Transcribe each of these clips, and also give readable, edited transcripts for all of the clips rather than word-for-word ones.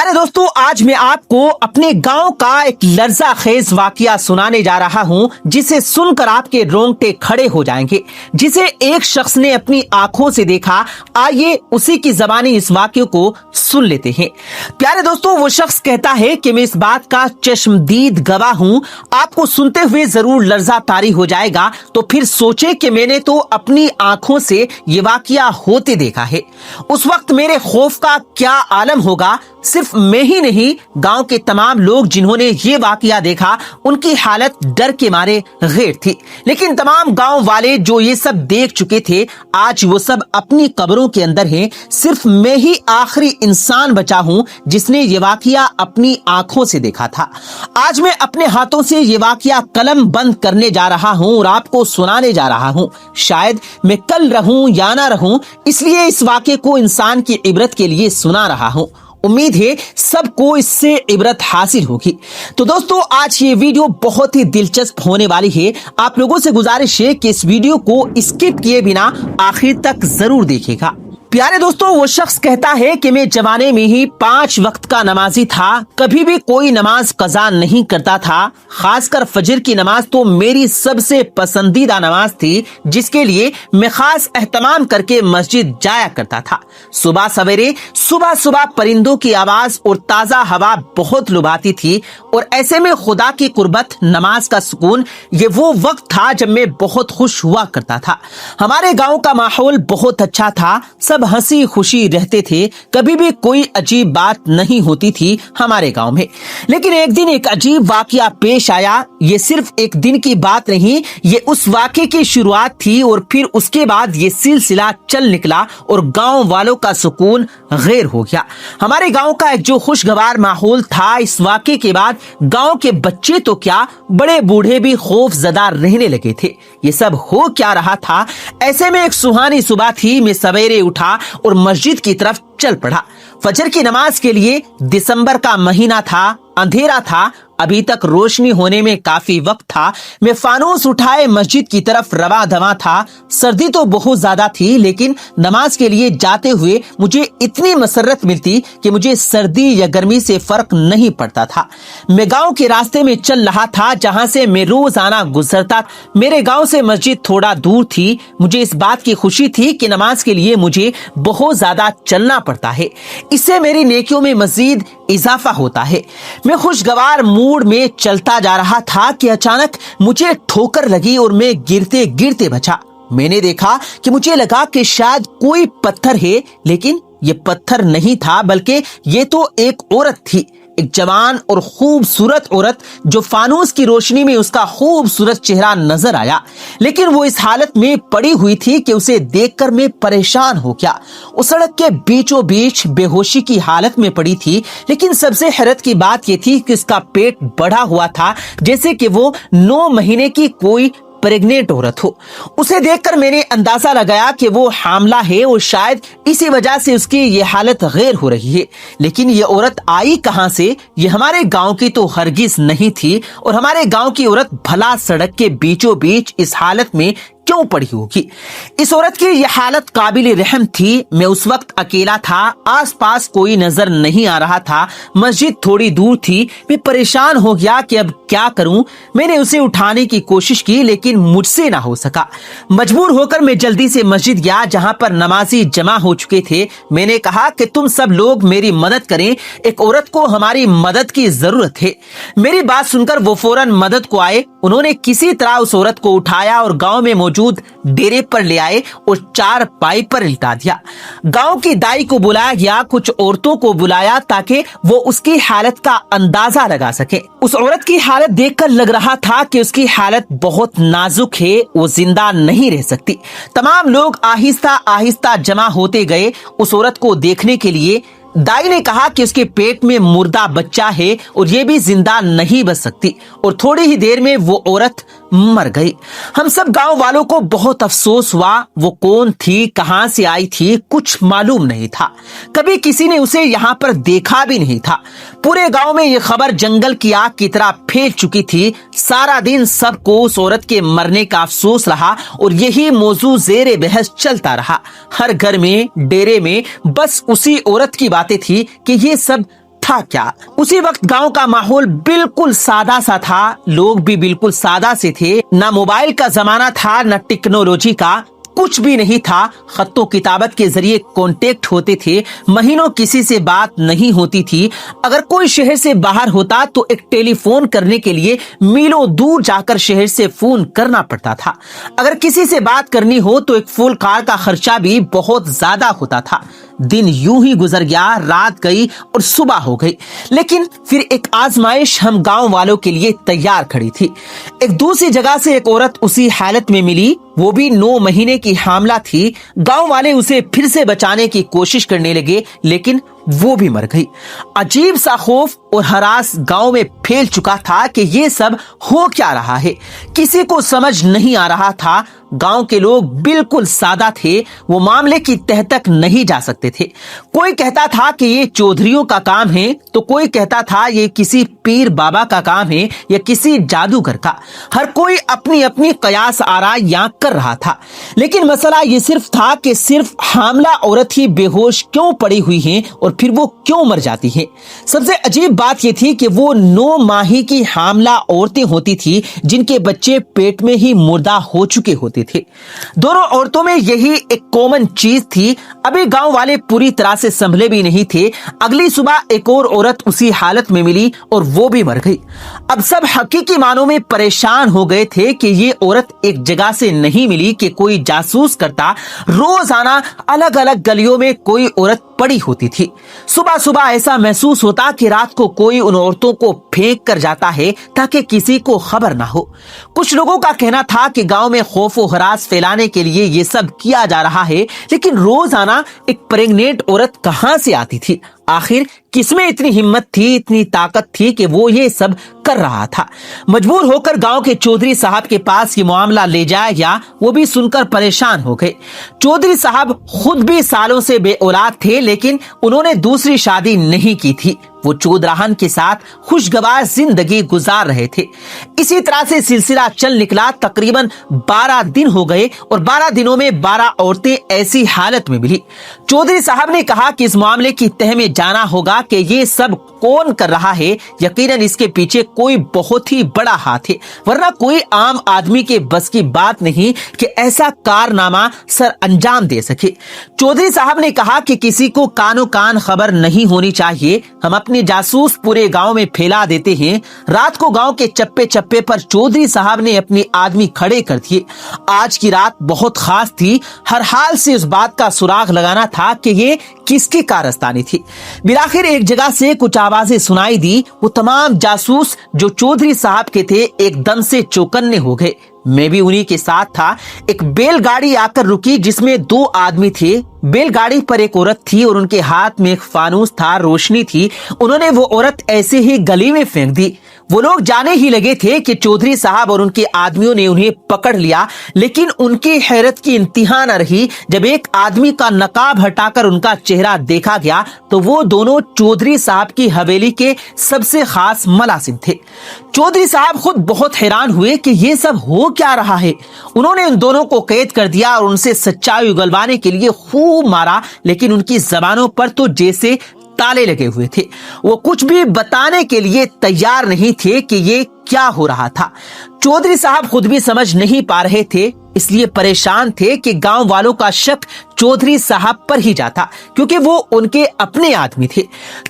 प्यारे दोस्तों, आज मैं आपको अपने गांव का एक लर्जा खेज वाकया सुनाने जा रहा हूं, जिसे सुनकर आपके रोंगटे खड़े हो जाएंगे, जिसे एक शख्स ने अपनी आंखों से देखा। आइए उसी की ज़बानी इस वाकये को सुन लेते हैं। प्यारे दोस्तों, वो शख्स कहता है कि मैं इस बात का चश्मदीद गवाह हूं। आपको सुनते हुए जरूर लर्जा तारी हो जाएगा, तो फिर सोचे कि मैंने तो अपनी आंखों से ये वाकया होते देखा है। उस वक्त मेरे खौफ का क्या आलम होगा। सिर्फ मैं ही नहीं, गांव के तमाम लोग जिन्होंने ये वाकया देखा, उनकी हालत डर के मारे गैर थी। लेकिन तमाम गांव वाले जो ये सब देख चुके थे, आज वो सब अपनी कब्रों के अंदर हैं। सिर्फ मैं ही आखिरी इंसान बचा हूं जिसने ये वाकया अपनी आंखों से देखा था। आज मैं अपने हाथों से ये वाकया कलम बंद करने जा रहा हूं और आपको सुनाने जा रहा हूं। शायद मैं कल रहूं या ना रहूं, इसलिए इस वाकये को इंसान की इबरत के लिए सुना रहा हूं। उम्मीद है सबको इससे इबरत हासिल होगी। तो दोस्तों, आज ये वीडियो बहुत ही दिलचस्प होने वाली है। आप लोगों से गुजारिश है कि इस वीडियो को स्किप किए बिना आखिर तक जरूर देखिएगा। प्यारे दोस्तों, वो शख्स कहता है कि मैं जवाने में ही 5 वक्त का नमाजी था। कभी भी कोई नमाज कज़ा नहीं करता था। खासकर फजर की नमाज तो मेरी सबसे पसंदीदा नमाज थी, जिसके लिए मैं खास एहतमाम करके मस्जिद जाया करता था। सुबह सवेरे सुबह परिंदों की आवाज और ताजा हवा बहुत लुभाती थी, और ऐसे में खुदा की कुर्बत, नमाज का सुकून, ये वो वक्त था जब मैं बहुत खुश हुआ करता था। हमारे गाँव का माहौल बहुत अच्छा था, सब हंसी खुशी रहते थे। कभी भी कोई अजीब बात नहीं होती थी हमारे गांव में। लेकिन एक दिन एक अजीब वाकया पेश आया। ये सिर्फ एक दिन की बात नहीं, ये उस वाकये की शुरुआत थी, और फिर उसके बाद ये सिलसिला चल निकला और गांव वालों का सुकून गैर हो गया। हमारे गांव का एक जो खुशगवार माहौल था, इस वाकये के बाद गांव के बच्चे तो क्या, बड़े बूढ़े भी खौफ ज़दा रहने लगे थे। ये सब हो क्या रहा था? ऐसे में एक सुहानी सुबह थी। मैं सवेरे उठा और मस्जिद की तरफ चल पड़ा। फजर की नमाज के लिए दिसंबर का महीना था, अंधेरा था, अभी तक रोशनी होने में काफी वक्त था। मैं फानूस उठाए मस्जिद की तरफ रवा दवा था। सर्दी तो बहुत ज्यादा थी, लेकिन नमाज के लिए जाते हुए मुझे इतनी मसरत मिलती कि मुझे सर्दी या गर्मी से फर्क नहीं पड़ता था। मैं गांव के रास्ते में चल रहा था, जहां से मैं रोजाना गुजरता। मेरे गांव से मस्जिद थोड़ा दूर थी। मुझे इस बात की खुशी थी कि नमाज के लिए मुझे बहुत ज्यादा चलना पड़ता है, इससे मेरी नेकियों में मजीद इजाफा होता है। मैं खुशगवार मूड में चलता जा रहा था कि अचानक मुझे ठोकर लगी और मैं गिरते गिरते बचा। मैंने देखा कि मुझे लगा कि शायद कोई पत्थर है, लेकिन ये पत्थर नहीं था, बल्कि ये तो एक औरत थी। एक जवान और खूबसूरत औरत, जो फानूस की रोशनी में उसका खूबसूरत चेहरा नजर आया। लेकिन वो इस हालत में पड़ी हुई थी कि उसे देखकर मैं परेशान हो गया। उस सड़क के बीचों बीच बेहोशी की हालत में पड़ी थी। लेकिन सबसे हैरत की बात ये थी कि इसका पेट बढ़ा हुआ था, जैसे कि वो 9 महीने की कोई प्रेग्नेंट औरत हो। उसे देखकर मैंने अंदाजा लगाया कि वो हामला है, और शायद इसी वजह से उसकी ये हालत गैर हो रही है। लेकिन ये औरत आई कहां से? ये हमारे गांव की तो हरगिज नहीं थी, और हमारे गांव की औरत भला सड़क के बीचों बीच इस हालत में क्यों पड़ी होगी? इस औरत की यह हालत काबिल रहम थी। मैं उस वक्त अकेला था, आसपास कोई नजर नहीं आ रहा था। मस्जिद थोड़ी दूर थी। मैं परेशान हो गया कि अब क्या करूं। मैंने उसे उठाने की कोशिश की, लेकिन मुझसे ना हो सका। मजबूर होकर मैं जल्दी से मस्जिद गया, जहां पर नमाजी जमा हो चुके थे। मैंने कहा कि तुम सब लोग मेरी मदद करें, एक औरत को हमारी मदद की जरूरत है। मेरी बात सुनकर वो फौरन मदद को आए। उन्होंने किसी तरह उस औरत को उठाया और गांव में मौजूद डेरे पर ले आए और 4 पाई पर लिटा दिया। गांव की दाई को बुलाया गया, कुछ औरतों को बुलाया ताकि वो उसकी हालत का अंदाजा लगा सके। उस औरत की हालत देखकर लग रहा था कि उसकी हालत बहुत नाजुक है, वो जिंदा नहीं रह सकती। तमाम लोग आहिस्ता आहिस्ता जमा होते गए उस औरत को देखने के लिए। दाई ने कहा कि उसके पेट में मुर्दा बच्चा है और ये भी जिंदा नहीं बच सकती, और थोड़ी ही देर में वो औरत मर गई। हम सब गांव वालों को बहुत अफसोस हुआ। वो कौन थी, कहां से आई थी, कुछ मालूम नहीं था। कभी किसी ने उसे यहाँ पर देखा भी नहीं था। पूरे गांव में ये खबर जंगल की आग की तरह फैल चुकी थी। सारा दिन सबको उस औरत के मरने का अफसोस रहा, और यही मौजू ज़ेरे बहस चलता रहा। हर घर में, डेरे में बस उसी औरत की बातें थी कि ये सब था क्या? उसी वक्त गांव का माहौल बिल्कुल सादा सा था, लोग भी बिल्कुल सादा से थे। ना मोबाइल का जमाना था, न टेक्नोलॉजी का, कुछ भी नहीं था। खत्तो किताबत के जरिए कांटेक्ट होते थे, महीनों किसी से बात नहीं होती थी। अगर कोई शहर से बाहर होता तो एक टेलीफोन करने के लिए मीलों दूर जाकर शहर से फोन करना पड़ता था। अगर किसी से बात करनी हो तो एक फोन कॉल का खर्चा भी बहुत ज्यादा होता था। दिन यूं ही गुजर गया, रात गई और सुबह हो गई। लेकिन फिर एक आजमाइश हम गांव वालों के लिए तैयार खड़ी थी। एक दूसरी जगह से एक औरत उसी हालत में मिली, वो भी 9 महीने की हामला थी। गांव वाले उसे फिर से बचाने की कोशिश करने लगे, लेकिन वो भी मर गई। अजीब सा खौफ और हरास गांव में फैल चुका था कि ये सब हो क्या रहा है। किसी को समझ नहीं आ रहा था। गांव के लोग बिल्कुल सादा थे, वो मामले की तह तक नहीं जा सकते थे। कोई कहता था कि ये चौधरियों का काम है, तो कोई कहता था ये किसी पीर बाबा का काम है या किसी जादूगर का। हर कोई अपनी अपनी कयास आरा यहाँ कर रहा था। लेकिन मसला ये सिर्फ था कि सिर्फ हामला औरत ही बेहोश क्यों पड़ी हुई है और फिर वो क्यों मर जाती है। सबसे अजीब बात ये थी कि वो 9 माही की हामला औरतें होती थी जिनके बच्चे पेट में ही मुर्दा हो चुके होते थे। दोनों औरतों में यही एक कॉमन चीज थी। अभी गांव वाले पूरी तरह से संभले भी नहीं थे। अगली सुबह एक और औरत उसी हालत में मिली और वो भी मर गई। अब सब हकीकी मानों में परेशान हो गए थे कि ये औरत एक जगह से नहीं मिली कि कोई जासूस करता। रोजाना अलग अलग गलियों में कोई औरत पड़ी होती थी। सुबह सुबह ऐसा महसूस होता कि रात को कोई उन औरतों को फेंक कर जाता है ताकि किसी को खबर ना हो। कुछ लोगों का कहना था कि गांव में खौफ और हरास फैलाने के लिए ये सब किया जा रहा है, लेकिन रोजाना एक प्रेग्नेंट औरत कहां से आती थी? आखिर किसमें इतनी हिम्मत थी, इतनी ताकत थी कि वो ये सब कर रहा था? मजबूर होकर गांव के चौधरी साहब के पास ये मामला ले जाया गया। वो भी सुनकर परेशान हो गए। चौधरी साहब खुद भी सालों से बे औलाद थे, लेकिन उन्होंने दूसरी शादी नहीं की थी। वो चौधराहन के साथ खुशगवार जिंदगी गुजार रहे थे। इसी तरह से सिलसिला चल निकला। तकरीबन 12 दिन हो गए और 12 दिनों में 12 औरतें ऐसी हालत में मिली। चौधरी साहब ने कहा कि इस मामले की तह में जाना होगा कि ये सब कौन कर रहा है। यकीनन इसके पीछे कोई बहुत ही बड़ा हाथ है, वरना कोई आम आदमी के बस की बात नहीं कि ऐसा कारनामा सर अंजाम दे सके। चौधरी साहब ने कहा कि किसी को कानो कान खबर नहीं होनी चाहिए। हम अपने जासूस पूरे गांव में फैला देते हैं। रात को गांव के चप्पे चप्पे पर चौधरी साहब ने अपने आदमी खड़े कर दिए। आज की रात बहुत खास थी। हर हाल से उस बात का सुराग लगाना था कि ये किसकी कारस्तानी थी। बिलाखिर एक जगह से कुछ आवाजें सुनाई दी। वो तमाम जासूस जो चौधरी साहब के थे एकदम से चौकन्ने हो गए। मैं भी उन्हीं के साथ था। एक बैलगाड़ी आकर रुकी जिसमें 2 आदमी थे। बैलगाड़ी पर एक औरत थी और उनके हाथ में एक फानूस था, रोशनी थी। उन्होंने वो औरत ऐसे ही गली में फेंक दी। वो लोग जाने ही लगे थे कि चौधरी साहब और उनके आदमियों ने उन्हें पकड़ लिया, लेकिन उनकी हैरत की इंतहा न रही। जब एक आदमी का नकाब हटाकर उनका चेहरा देखा गया तो वो दोनों चौधरी साहब की हवेली के सबसे खास मलासिम थे। चौधरी साहब खुद बहुत हैरान हुए कि ये सब हो क्या रहा है। उन्होंने उन दोनों को कैद कर दिया और उनसे सच्चाई उगलवाने के लिए खूब मारा, लेकिन उनकी जबानों पर तो जैसे ताले लगे हुए थे। वो कुछ भी बताने के लिए तैयार नहीं थे कि ये क्या हो रहा था। चौधरी साहब खुद भी समझ नहीं पा रहे थे, इसलिए परेशान थे कि गांव वालों का शक चौधरी साहब पर ही जाता, क्योंकि वो उनके अपने आदमी थे।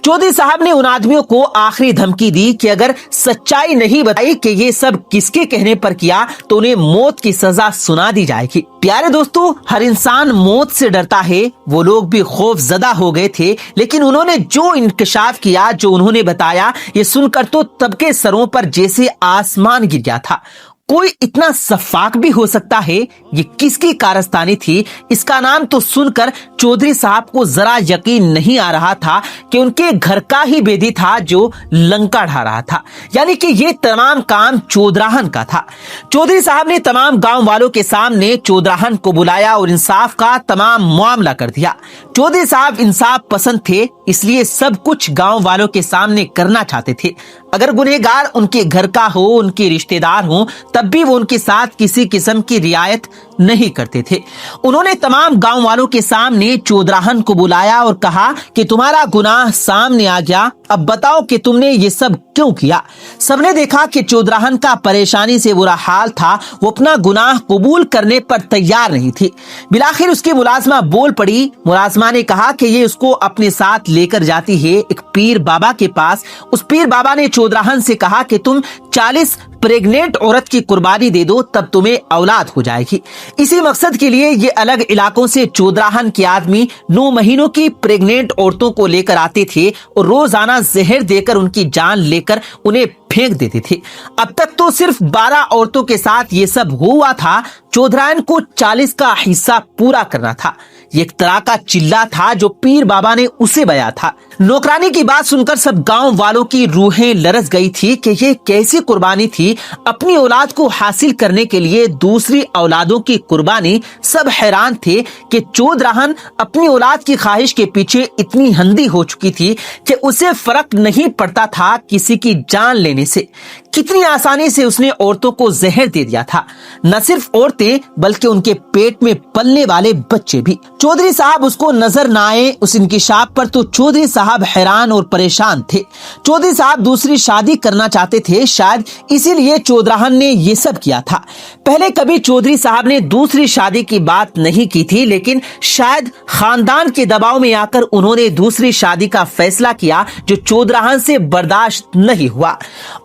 चौधरी साहब ने उन आदमियों को आखिरी धमकी दी कि अगर सच्चाई नहीं बताई कि ये सब किसके कहने पर किया तो उन्हें मौत की सजा सुना दी जाएगी। प्यारे दोस्तों, हर इंसान मौत से डरता है। वो लोग भी खौफजदा हो गए थे, लेकिन उन्होंने जो इंकशाफ किया, जो उन्होंने बताया, ये सुनकर तो सबके सरों पर जैसे आसमान गिर गया था। कोई इतना सफाक भी हो सकता है? ये किसकी कारस्तानी थी? इसका नाम तो सुनकर चौधरी साहब को जरा यकीन नहीं आ रहा था कि उनके घर का ही बेदी था जो लंका ढा रहा था, यानी कि ये तमाम काम चौधराहन का था। चौधरी साहब ने तमाम गांव वालों के सामने चौधराहन को बुलाया और इंसाफ का तमाम मामला कर दिया। चौधरी साहब इंसाफ पसंद थे, इसलिए सब कुछ गांव वालों के सामने करना चाहते थे। अगर गुनहगार उनके घर का हो, उनके रिश्तेदार हो, तब भी वो उनके साथ किसी किस्म की रियायत नहीं करते थे। उन्होंने तमाम गांव वालों के सामने चौधराहन को बुलाया और कहा कि तुम्हारा गुनाह सामने आ गया, अब बताओ कि तुमने ये सब क्यों किया। सबने देखा कि चौधराहन का परेशानी से बुरा हाल था, वो अपना गुनाह कबूल करने पर तैयार नहीं थी। बिलाखिर उसकी मुलाजमा बोल पड़ी। मुलाजमा ने कहा कि ये उसको अपने साथ लेकर जाती है एक पीर बाबा के पास। उस पीर बाबा ने चौधराहन से कहा कि तुम 40 प्रेग्नेंट औरत की कुर्बानी दे दो, तब तुम्हें औलाद हो जाएगी। इसी मकसद के लिए ये अलग इलाकों से चौधराहन के आदमी 9 महीनों की प्रेग्नेंट औरतों को लेकर आते थे और रोजाना जहर देकर उनकी जान लेकर उन्हें फेंक देते थे। अब तक तो सिर्फ 12 औरतों के साथ ये सब हुआ था। चौधराहन को 40 का हिस्सा पूरा करना था। ये एक तरह का चिल्ला था जो पीर बाबा ने उसे बया था। नौकरानी की बात सुनकर सब गांव वालों की रूहें लरस गई थी कि ये कैसी कुर्बानी थी। अपनी औलाद को हासिल करने के लिए दूसरी औलादों की कुर्बानी। सब हैरान थे कि चौधराहन अपनी औलाद की ख्वाहिश के पीछे इतनी अंधी हो चुकी थी कि उसे फर्क नहीं पड़ता था किसी की जान लेने से। कितनी आसानी से उसने औरतों को जहर दे दिया था। न सिर्फ औरतें बल्कि उनके पेट में पलने वाले बच्चे भी। चौधरी साहब उसको नजर न आए उस इंकिशाफ पर तो चौधरी साहब हैरान और परेशान थे। चौधरी साहब दूसरी शादी करना चाहते थे, शायद इसीलिए चौधराहन ने ये सब किया था। पहले कभी चौधरी साहब ने दूसरी शादी की बात नहीं की थी, लेकिन शायद खानदान के दबाव में आकर उन्होंने दूसरी शादी का फैसला किया जो चौधराहन से बर्दाश्त नहीं हुआ।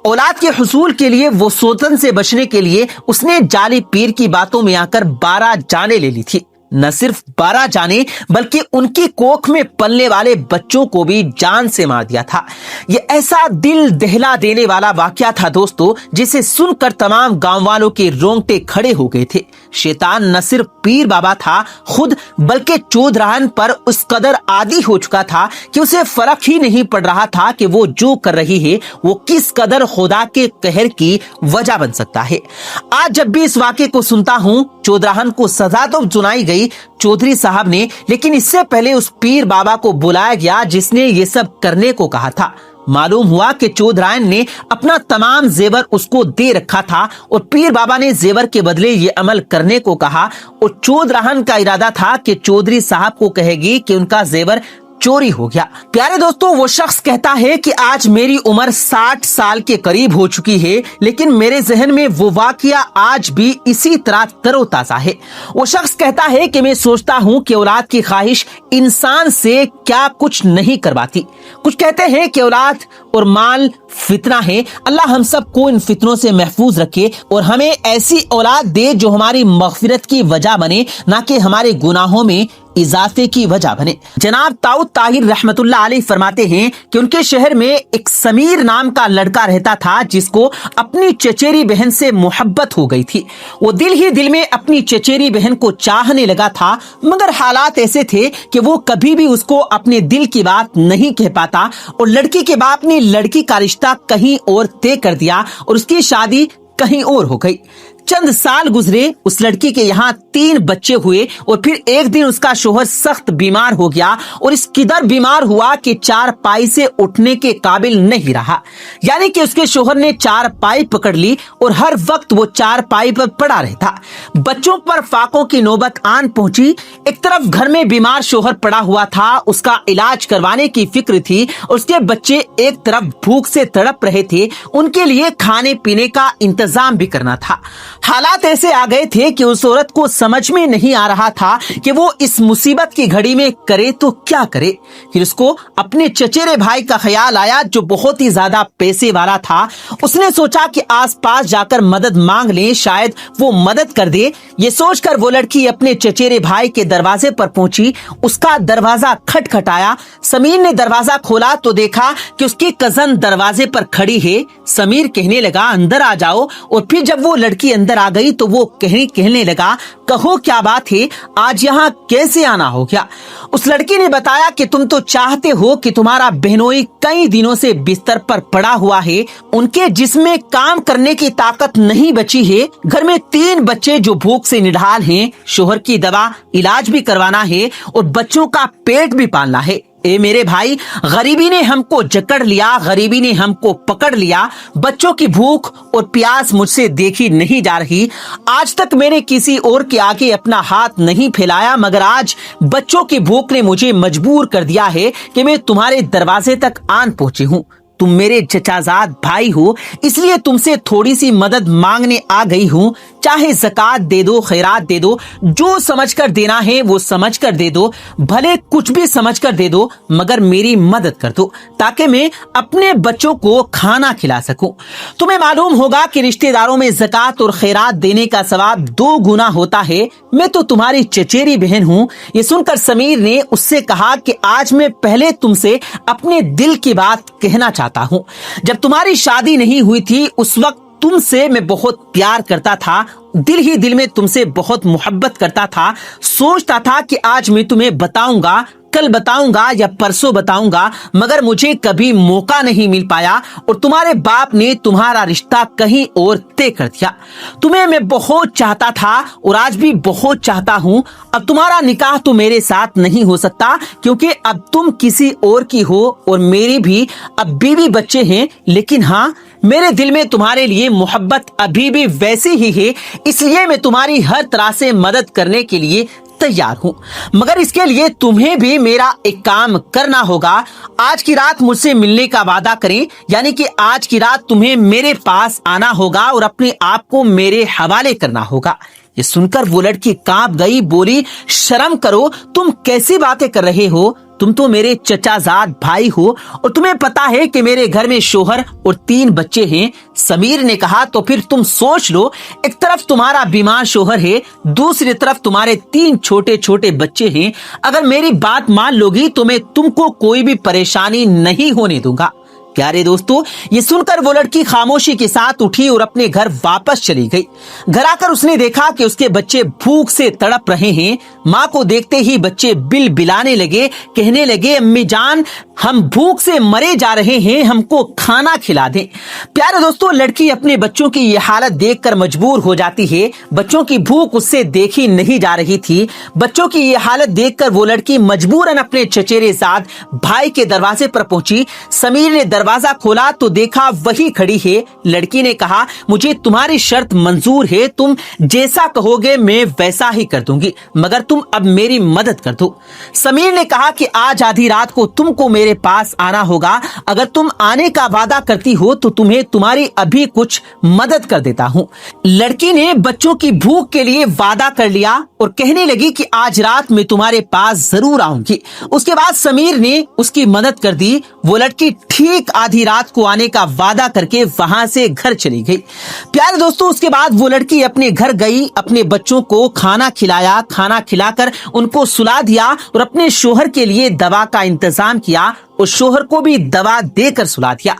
औलाद के हुसूल के लिए, वो सोतन से बचने के लिए उसने जाली पीर की बातों में आकर 12 जानें ले ली थी। न सिर्फ 12 जाने बल्कि उनकी कोख में पलने वाले बच्चों को भी जान से मार दिया था। ये ऐसा दिल दहला देने वाला वाकया था दोस्तों, जिसे सुनकर तमाम गांव वालों के रोंगटे खड़े हो गए थे। शैतान न सिर्फ पीर बाबा था खुद, बल्कि चौधराहन पर उस कदर आदी हो चुका था कि उसे फर्क ही नहीं पड़ रहा था कि वो जो कर रही है वो किस कदर खुदा के कहर की वजह बन सकता है। आज जब भी इस वाकये को सुनता हूँ, चौधराहन को सजा तो सुनाई गई चौधरी साहब ने, लेकिन इससे पहले उस पीर बाबा को बुलाया गया जिसने ये सब करने को कहा था। मालूम हुआ कि चौधराहन ने अपना तमाम जेवर उसको दे रखा था और पीर बाबा ने जेवर के बदले ये अमल करने को कहा। और चौधराहन का इरादा था कि चौधरी साहब को कहेगी कि उनका जेवर चोरी हो गया। प्यारे दोस्तों, वो शख्स कहता है कि आज मेरी उम्र 60 साल के करीब हो चुकी है, लेकिन मेरे जहन में वो वाकया आज भी इसी तरह तरोताजा है। वो शख्स कहता है कि मैं सोचता हूँ कि औलाद की ख्वाहिश इंसान से क्या कुछ नहीं करवाती। कुछ कहते हैं कि औलाद और माल फितना है। अल्लाह हम सबको इन फितनों से महफूज रखे और हमें ऐसी औलाद दे जो हमारी मगफिरत की वजह बने, ना कि हमारे गुनाहों में इजाफे की वजह बने। जनाब दाऊद ताहिर रहमतुल्लाह अलैह फरमाते हैं कि उनके शहर में एक समीर नाम का लड़का रहता था जिसको अपनी चचेरी बहन से मोहब्बत हो गई थी। वो दिल ही दिल में अपनी चचेरी बहन को चाहने लगा था, मगर हालात ऐसे थे कि वो कभी भी उसको अपने दिल की बात नहीं कह पाता और लड़की के बाप ने लड़की का रिश्ता कहीं और तय कर दिया और उसकी शादी कहीं और हो गई। चंद साल गुजरे, उस लड़की के यहाँ 3 बच्चे हुए और फिर एक दिन उसका शोहर सख्त बीमार हो गया और इस किधर बीमार हुआ कि 4 पाई से उठने के काबिल नहीं रहा। यानी कि उसके शोहर ने 4 पाई पकड़ ली और हर वक्त वो 4 पाई पर पड़ा रहता। बच्चों पर फाकों की नौबत आन पहुंची। एक तरफ घर में बीमार शोहर पड़ा हुआ था, उसका इलाज करवाने की फिक्र थी, उसके बच्चे एक तरफ भूख से तड़प रहे थे, उनके लिए खाने पीने का इंतजाम भी करना था। हालात ऐसे आ गए थे कि उस औरत को समझ में नहीं आ रहा था कि वो इस मुसीबत की घड़ी में करे तो क्या करे। फिर उसको अपने चचेरे भाई का ख्याल आया जो बहुत ही ज्यादा पैसे वाला था। उसने सोचा कि आसपास जाकर मदद मांग ले, शायद वो मदद कर दे। ये सोचकर वो लड़की अपने चचेरे भाई के दरवाजे पर पहुंची। उसका दरवाजा खटखटाया। समीर ने दरवाजा खोला तो देखा कि उसकी कजन दरवाजे पर खड़ी है। समीर कहने लगा अंदर आ जाओ, और फिर जब वो लड़की अंदर आ गई तो वो कहने लगा कहो क्या बात है, आज यहाँ कैसे आना हो गया। उस लड़की ने बताया कि तुम तो चाहते हो कि तुम्हारा बहनोई कई दिनों से बिस्तर पर पड़ा हुआ है, उनके जिस्म काम करने की ताकत नहीं बची है, घर में 3 बच्चे जो भूख से निढाल हैं, शोहर की दवा इलाज भी करवाना है और बच्चों का पेट भी पालना है। اے میرے بھائی، غریبی نے ہم کو جکڑ لیا، غریبی نے ہم کو پکڑ لیا، بچوں کی بھوک اور پیاس مجھ سے دیکھی نہیں جا رہی۔ آج تک میں نے کسی اور کے آگے اپنا ہاتھ نہیں پھیلایا، مگر آج بچوں کی بھوک نے مجھے مجبور کر دیا ہے کہ میں تمہارے دروازے تک آن پہنچی ہوں۔ تم میرے چچا زاد بھائی ہو، اس لیے تم سے تھوڑی سی مدد مانگنے آ گئی ہوں۔ چاہے زکوٰۃ دے دو، خیرات دے دو، جو سمجھ کر دینا ہے وہ سمجھ کر دے دو، بھلے کچھ بھی سمجھ کر دے دو، مگر میری مدد کر دو تاکہ میں اپنے بچوں کو کھانا کھلا سکوں۔ تمہیں معلوم ہوگا کہ رشتہ داروں میں زکوٰۃ اور خیرات دینے کا ثواب 2 گنا ہوتا ہے۔ میں تو تمہاری چچیری بہن ہوں۔ یہ سن کر سمیر نے اس سے کہا کہ آج میں پہلے تم سے اپنے دل کی بات کہنا چاہتا ہوں۔ جب تمہاری شادی نہیں ہوئی تھی اس وقت تم سے میں بہت پیار کرتا تھا، دل ہی دل میں تم سے بہت محبت کرتا تھا۔ سوچتا تھا کہ آج میں تمہیں بتاؤں گا، کل بتاؤں گا یا پرسوں بتاؤں گا، مگر مجھے کبھی موقع نہیں مل پایا اور تمہارے باپ نے تمہارا رشتہ کہیں اور طے کر دیا۔ تمہیں میں بہت چاہتا تھا اور آج بھی بہت چاہتا ہوں۔ اب تمہارا نکاح تو میرے ساتھ نہیں ہو سکتا کیونکہ اب تم کسی اور کی ہو اور میری بھی اب بیوی بچے ہیں، لیکن ہاں میرے دل میں تمہارے لیے محبت ابھی بھی ویسی ہی ہے، اس لیے میں تمہاری ہر طرح سے مدد کرنے کے لیے تیار ہوں، مگر اس کے لیے تمہیں بھی میرا ایک کام کرنا ہوگا۔ آج کی رات مجھ سے ملنے کا وعدہ کریں، یعنی کہ آج کی رات تمہیں میرے پاس آنا ہوگا اور اپنے آپ کو میرے حوالے کرنا ہوگا۔ یہ سن کر وہ لڑکی کانپ گئی، بولی شرم کرو، تم کیسی باتیں کر رہے ہو؟ تم تو میرے چچا زاد بھائی ہو اور تمہیں پتا ہے کہ میرے گھر میں شوہر اور 3 بچے ہیں۔ سمیر نے کہا تو پھر تم سوچ لو، ایک طرف تمہارا بیمار شوہر ہے، دوسری طرف تمہارے 3 چھوٹے چھوٹے بچے ہیں۔ اگر میری بات مان لو گی تو میں تم کو کوئی بھی پریشانی نہیں ہونے دوں گا۔ پیارے دوستو، یہ سن کر وہ لڑکی خاموشی کے ساتھ اٹھی اور اپنے گھر واپس چلی گئی۔ گھر آ کر اس نے دیکھا کہ اس کے بچے بھوک سے تڑپ رہے ہیں۔ ماں کو دیکھتے ہی بچے بل بلانے لگے، کہنے لگے امی جان ہم بھوک سے مرے جا رہے ہیں، ہم کو کھانا کھلا دیں۔ پیارے دوستو، لڑکی اپنے بچوں کی یہ حالت دیکھ کر مجبور ہو جاتی ہے۔ بچوں کی بھوک اس سے دیکھی نہیں جا رہی تھی۔ بچوں کی یہ حالت دیکھ کر وہ لڑکی مجبوراً اپنے چچیرے زاد بھائی کے دروازے پر پہنچی۔ سمیر نے دروازہ کھولا تو دیکھا وہی کھڑی ہے۔ لڑکی نے کہا مجھے تمہاری شرط منظور ہے، تم جیسا کہو گے میں ویسا ہی کر دوں گی، مگر تم اب میری مدد کر دو۔ سمیر نے کہا کہ آج آدھی رات کو تم کو میرے پاس آنا ہوگا، اگر تم آنے کا وعدہ کرتی ہو تو تمہیں تمہاری ابھی کچھ مدد کر دیتا ہوں۔ لڑکی نے بچوں کی بھوک کے لیے وعدہ کر لیا اور کہنے لگی کہ آج رات میں تمہارے پاس ضرور آؤں گی۔ اس کے بعد سمیر نے اس کی مدد کر دی۔ وہ لڑکی ٹھیک آدھی رات کو آنے کا وعدہ کر کے وہاں سے گھر چلی گئی۔ پیارے دوستو، اس کے بعد وہ لڑکی اپنے گھر گئی، اپنے بچوں کو کھانا کھلایا، کھانا کھلا کر ان کو سلا دیا اور اپنے شوہر کے لیے دوا کا انتظام کیا اور شوہر کو بھی دوا دے کر سلا دیا۔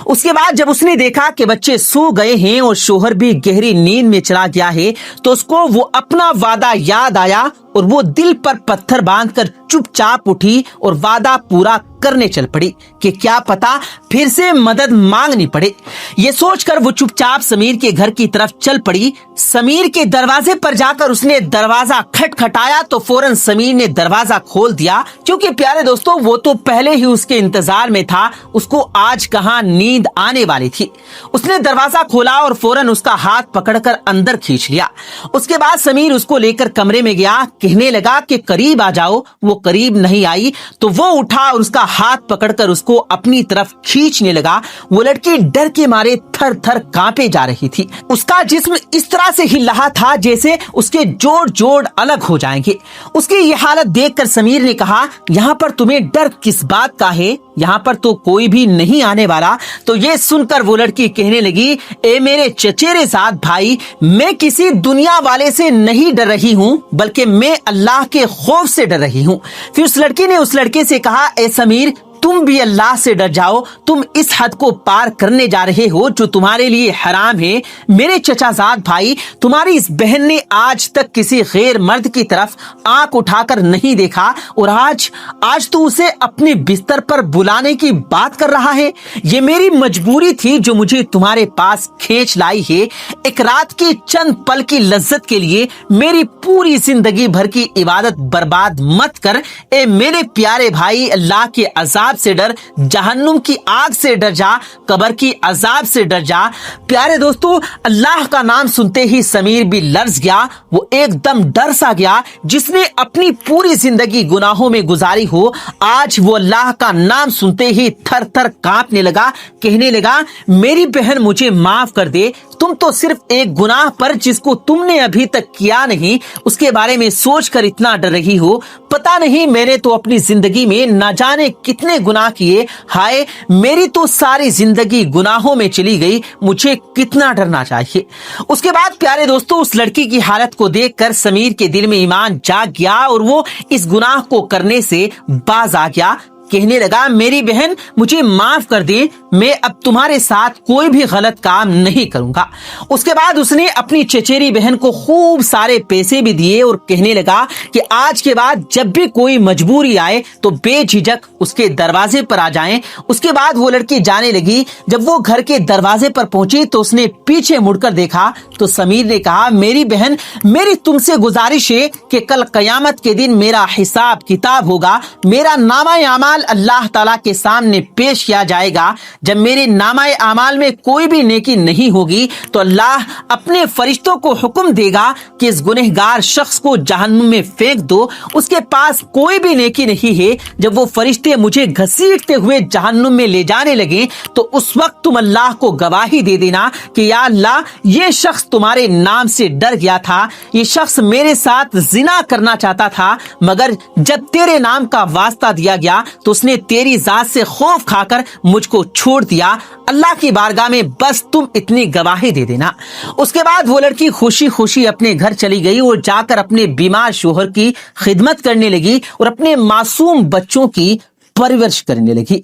اس کے بعد جب اس نے دیکھا کہ بچے سو گئے ہیں اور شوہر بھی گہری نیند میں چلا گیا ہے تو اس کو وہ اپنا وعدہ یاد آیا اور وہ دل پر پتھر باندھ کر چپ چاپ اٹھی اور وعدہ پورا کرنے چل پڑی کہ کیا پتا پھر سے مدد مانگنی پڑے۔ یہ سوچ کر وہ چپ چاپ سمیر کے گھر کی طرف چل پڑی۔ سمیر کے دروازے پر جا کر اس نے دروازہ کھٹکھٹایا تو فوراً سمیر نے دروازہ کھول دیا، کیونکہ پیارے دوستو وہ تو پہلے ہی اس کے انتظار میں تھا، اس کو آج کہاں نیند آنے والی تھی۔ اس نے دروازہ کھولا اور فوراً اس کا ہاتھ پکڑ کر اندر کھینچ لیا۔ اس کے بعد سمیر اس کو لے کر کمرے میں گیا، کہنے لگا کہ قریب آ جاؤ۔ وہ قریب نہیں آئی تو وہ اٹھا اور اس کا ہاتھ پکڑ کر اس کو اپنی طرف کھینچنے لگا۔ وہ لڑکی ڈر کے مارے تھر تھر کانپے جا رہی تھی۔ اس کا جسم اس طرح سے ہل رہا تھا جیسے اس کے جوڑ الگ ہو جائیں گے۔ اس کی یہ حالت دیکھ کر سمیر نے کہا یہاں پر تمہیں ڈر کس بات کا ہے؟ یہاں پر تو کوئی بھی نہیں آنے والا۔ تو یہ سن کر وہ لڑکی کہنے لگی اے میرے چچیرے زاد بھائی، میں کسی دنیا والے سے نہیں ڈر رہی ہوں بلکہ میں اللہ کے خوف سے ڈر رہی ہوں۔ پھر اس لڑکی نے اس لڑکے سے کہا اے سمیر، तुम भी अल्लाह से डर जाओ, तुम इस हद को पार करने जा रहे हो जो तुम्हारे लिए हराम है। मेरे चचाजाद भाई, तुम्हारी इस बहन ने आज तक किसी गैर मर्द की तरफ आंख उठाकर नहीं देखा और आज तू उसे अपने बिस्तर पर बुलाने की बात कर रहा है। ये मेरी मजबूरी थी जो मुझे तुम्हारे पास खींच लाई है। एक रात के चंद पल की लज्जत के लिए मेरी पूरी जिंदगी भर की इबादत बर्बाद मत कर। ए मेरे प्यारे भाई, अल्लाह के अजाब से डर, जहन्नुम की आग से डर जा, कब्र की अजाब से डर जा। प्यारे दोस्तों, अल्लाह का नाम सुनते ही समीर भी लर्ज गया। वो एकदम डर सा गया। जिसने अपनी पूरी जिंदगी गुनाहों में गुजारी हो, आज वो अल्लाह का नाम सुनते ही थर थर कांपने लगा। कहने लगा, मेरी बहन मुझे माफ कर दे। तुम तो सिर्फ एक गुनाह पर जिसको तुमने अभी तक किया नहीं, उसके बारे में सोचकर इतना डर रही हो। पता नहीं, मैंने तो अपनी जिंदगी में न जाने कितने गुनाह किए। हाय, मेरी तो सारी जिंदगी गुनाहों में चली गई। मुझे कितना डरना चाहिए। उसके बाद प्यारे दोस्तों, उस लड़की की हालत को देखकर समीर के दिल में ईमान जाग गया और वो इस गुनाह को करने से बाज आ गया। कहने लगा, मेरी बहन मुझे माफ कर दे, मैं अब तुम्हारे साथ कोई भी गलत काम नहीं करूंगा। उसके बाद उसने अपनी चचेरी बहन को खूब सारे पैसे भी दिए और कहने लगा कि आज के बाद जब भी कोई मजबूरी आए तो बेझिझक उसके दरवाजे पर आ जाएं। उसके बाद वो लड़की जाने लगी। जब वो घर के दरवाजे पर पहुंची तो उसने पीछे मुड़कर देखा तो समीर ने कहा, मेरी बहन, मेरी तुमसे गुजारिश है कि कल कयामत के दिन मेरा हिसाब किताब होगा। मेरा नामा अमाल अल्लाह ताला के सामने पेश किया जाएगा। जब मेरे नामाए अमाल में कोई भी नेकी नहीं होगी तो अल्लाह अपने फरिश्तों को हुक्म देगा कि इस गुनहगार शख्स को जहन्नुम में फेंक दो। उसके पास कोई भी नेकी नहीं है। जब वो फरिश्ते मुझे घसीटते हुए जहन्नुम में ले जाने लगे तो उस वक्त तुम अल्लाह को गवाही दे देना कि या अल्लाह, ये शख्स तुम्हारे नाम से डर गया था। ये शख्स मेरे साथ जिना करना चाहता था, मगर जब तेरे नाम का वास्ता दिया गया तो उसने तेरी जात से खौफ खाकर मुझको छोड़ दिया। अल्लाह की बारगाह में बस तुम इतनी गवाही दे देना। उसके बाद वो लड़की खुशी खुशी अपने घर चली गई और जाकर अपने बीमार शोहर की खिदमत करने लगी और अपने मासूम बच्चों की परवरिश करने लगी।